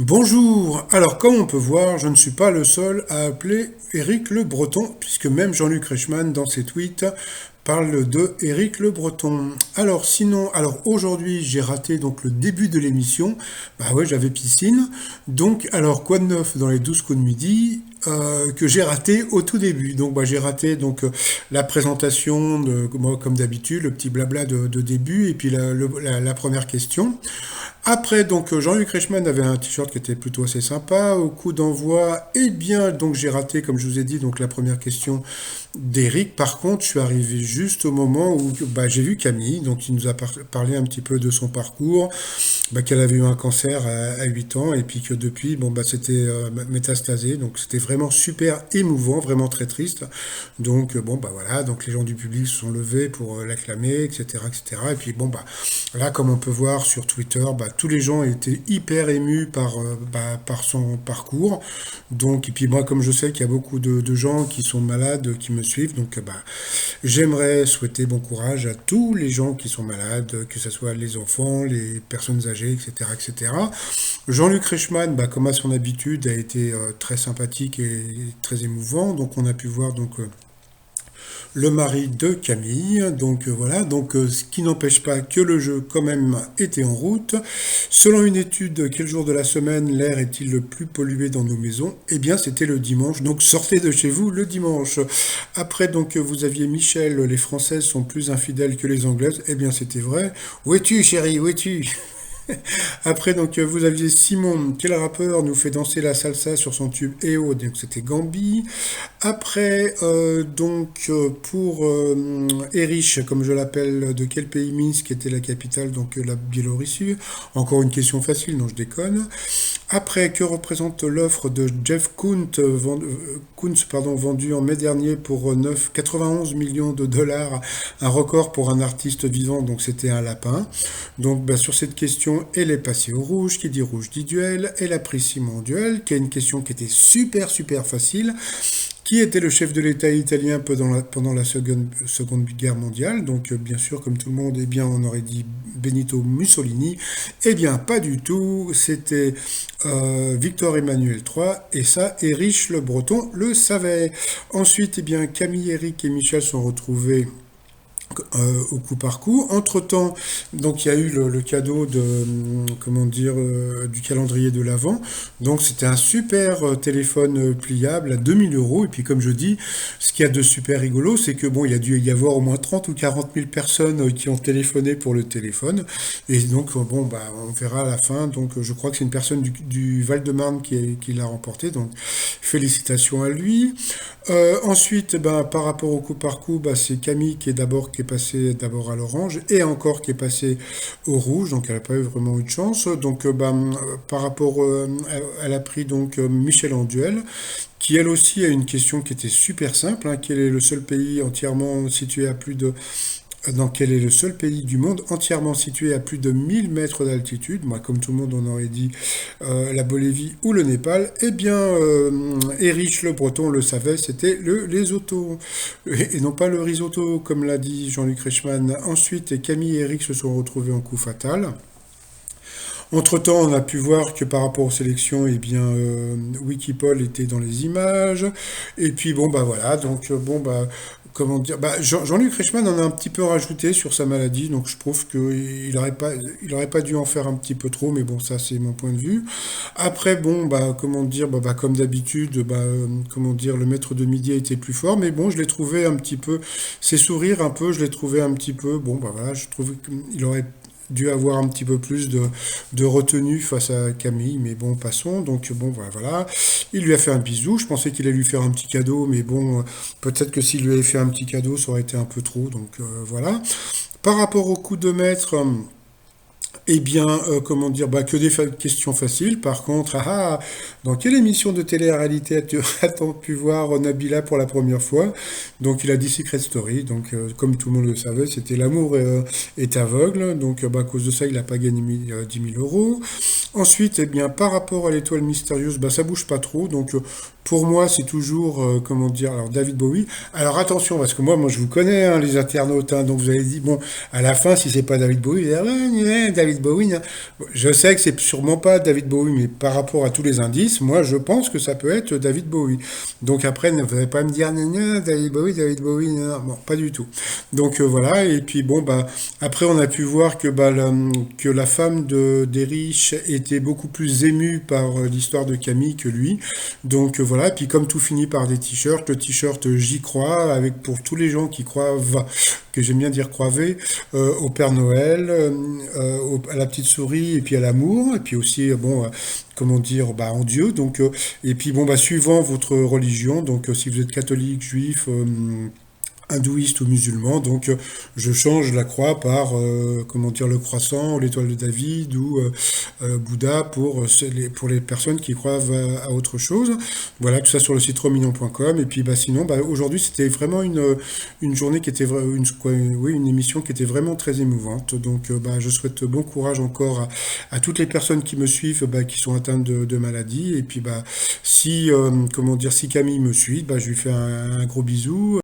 Bonjour. Alors, comme on peut voir, je ne suis pas le seul à appeler Éric Le Breton, puisque même Jean-Luc Reichmann, dans ses tweets, parle de Éric Le Breton. Alors, sinon, aujourd'hui, j'ai raté donc le début de l'émission. Bah ouais, j'avais piscine. Donc, alors, quoi de neuf dans les 12 coups de midi que j'ai raté au tout début. Donc, bah, j'ai raté la présentation, moi, comme d'habitude, le petit blabla de début, et puis la première question. Après, Jean-Luc Reichmann avait un t-shirt qui était plutôt assez sympa. Au coup d'envoi, eh bien, donc j'ai raté, comme je vous ai dit, donc la première question d'Eric. Par contre, je suis arrivé juste au moment où bah, j'ai vu Camille, donc il nous a parlé un petit peu de son parcours, bah, qu'elle avait eu un cancer à 8 ans et puis que depuis, bon, bah, c'était métastasé. Donc c'était vraiment super émouvant, vraiment très triste. Donc bon, bah voilà, donc les gens du public se sont levés pour l'acclamer, etc., etc. Et cetera. Et puis bon, bah là, comme on peut voir sur Twitter, bah, tous les gens étaient hyper émus par son parcours. Donc, et puis moi, comme je sais qu'il y a beaucoup de gens qui sont malades, qui me suivent, donc bah, j'aimerais souhaiter bon courage à tous les gens qui sont malades, que ce soit les enfants, les personnes âgées, etc., etc. Jean-Luc Reichmann, bah, comme à son habitude, a été très sympathique et très émouvant. Donc, on a pu voir le mari de Camille. Donc voilà, ce qui n'empêche pas que le jeu quand même était en route. Selon une étude, quel jour de la semaine l'air est-il le plus pollué dans nos maisons? Eh bien c'était le dimanche, donc sortez de chez vous le dimanche. Après vous aviez Michel, les Françaises sont plus infidèles que les Anglaises. Eh bien c'était vrai. Où es-tu chérie, où es-tu? Après, vous aviez Simon, quel rappeur nous fait danser la salsa sur son tube EO, donc c'était Gambi. Après, pour Erich, comme je l'appelle, de quel pays Minsk était la capitale, la Biélorussie. Encore une question facile, non, je déconne. Après, que représente l'offre de Jeff Koons, pardon, vendue en mai dernier pour 91 millions de dollars, un record pour un artiste vivant, donc c'était un lapin. Donc bah, sur cette question, elle est passée au rouge, qui dit rouge dit duel, elle a pris Simon en duel, qui a une question qui était super super facile. Qui était le chef de l'État italien pendant la seconde Guerre mondiale? Donc, bien sûr, comme tout le monde, eh bien, on aurait dit Benito Mussolini. Eh bien, pas du tout. C'était Victor Emmanuel III. Et ça, Erich le Breton le savait. Ensuite, eh bien, Camille, Eric et Michel sont retrouvés au coup par coup. Entre-temps, donc il y a eu le cadeau comment dire, du calendrier de l'Avent. Donc c'était un super téléphone pliable à 2000 euros. Et puis comme je dis, ce qu'il y a de super rigolo, c'est que bon, il y a dû y avoir au moins 30 ou 40 000 personnes qui ont téléphoné pour le téléphone. Et donc bon, bah, on verra à la fin. Donc je crois que c'est une personne du Val-de-Marne qui l'a remporté. Donc félicitations à lui. Ensuite, ben, par rapport au coup par coup, bah, c'est Camille qui est passée d'abord à l'orange et encore qui est passée au rouge, donc elle n'a pas eu vraiment eu de chance. Donc, par rapport, elle a pris Michel en duel, qui elle aussi a une question qui était super simple, hein, quel est le seul pays entièrement situé à plus de dans quel est le seul pays du monde entièrement situé à plus de 1000 mètres d'altitude? Moi, comme tout le monde, on aurait dit la Bolivie ou le Népal. Eh bien, Erich le Breton le savait, c'était le Lesotho. Et non pas le risotto, comme l'a dit Jean-Luc Reichmann. Ensuite, Camille et Eric se sont retrouvés en coup fatal. Entre-temps, on a pu voir que par rapport aux sélections, eh bien, Wikipol était dans les images. Et puis, bon, bah voilà, comment dire, bah, Jean-Luc Reichmann en a un petit peu rajouté sur sa maladie, donc je trouve qu'il aurait pas dû en faire un petit peu trop, mais bon, ça c'est mon point de vue. Après, bon, bah, comment dire, comme d'habitude, comment dire, le maître de midi a été plus fort, mais bon, je l'ai trouvé un petit peu, ses sourires un peu, je l'ai trouvé un petit peu, bon, bah voilà, je trouve qu'il aurait dû avoir un petit peu plus de retenue face à Camille, mais bon, passons. Donc bon, voilà. Il lui a fait un bisou. Je pensais qu'il allait lui faire un petit cadeau, mais bon, peut-être que s'il lui avait fait un petit cadeau, ça aurait été un peu trop. Donc voilà. Par rapport au coup de maître, eh bien, comment dire, bah, que des questions faciles. Par contre, dans quelle émission de télé-réalité as-tu pu voir Nabila pour la première fois? Donc, il a dit Secret Story. Donc, comme tout le monde le savait, c'était L'amour est aveugle. Donc, à cause de ça, il n'a pas gagné 10 000 euros. Ensuite, eh bien, par rapport à l'étoile mystérieuse, bah, ça bouge pas trop. Donc, pour moi, c'est toujours, comment dire, alors David Bowie. Alors attention, parce que moi je vous connais, hein, les internautes, hein, donc vous avez dit, bon, à la fin, si c'est pas David Bowie, vous allez dire, ouais, David David Bowie, hein. Je sais que c'est sûrement pas David Bowie, mais par rapport à tous les indices, moi je pense que ça peut être David Bowie. Donc après, ne vous pas me dire, non, David Bowie, non, bon, pas du tout. Donc voilà, et puis bon, bah, après on a pu voir que, bah, que la femme d'Erich était beaucoup plus émue par l'histoire de Camille que lui. Donc voilà, et puis comme tout finit par des t-shirts, le t-shirt J'y crois, avec pour tous les gens qui croient, que j'aime bien dire croiver, au Père Noël, à la petite souris, et puis à l'amour, et puis aussi, bon, comment dire, bah, en Dieu. Donc, et puis bon, bah, suivant votre religion, donc si vous êtes catholique, juif, hindouiste ou musulman, donc je change la croix par, comment dire, le croissant, ou l'étoile de David, ou Bouddha pour, pour les personnes qui croient à autre chose. Voilà, tout ça sur le site romignon.com. Et puis bah, sinon, bah, aujourd'hui, c'était vraiment une journée qui était, oui, une émission qui était vraiment très émouvante. Donc bah, je souhaite bon courage encore à toutes les personnes qui me suivent, bah, qui sont atteintes de maladies. Et puis bah, si, comment dire, si Camille me suit, bah, je lui fais un gros bisou.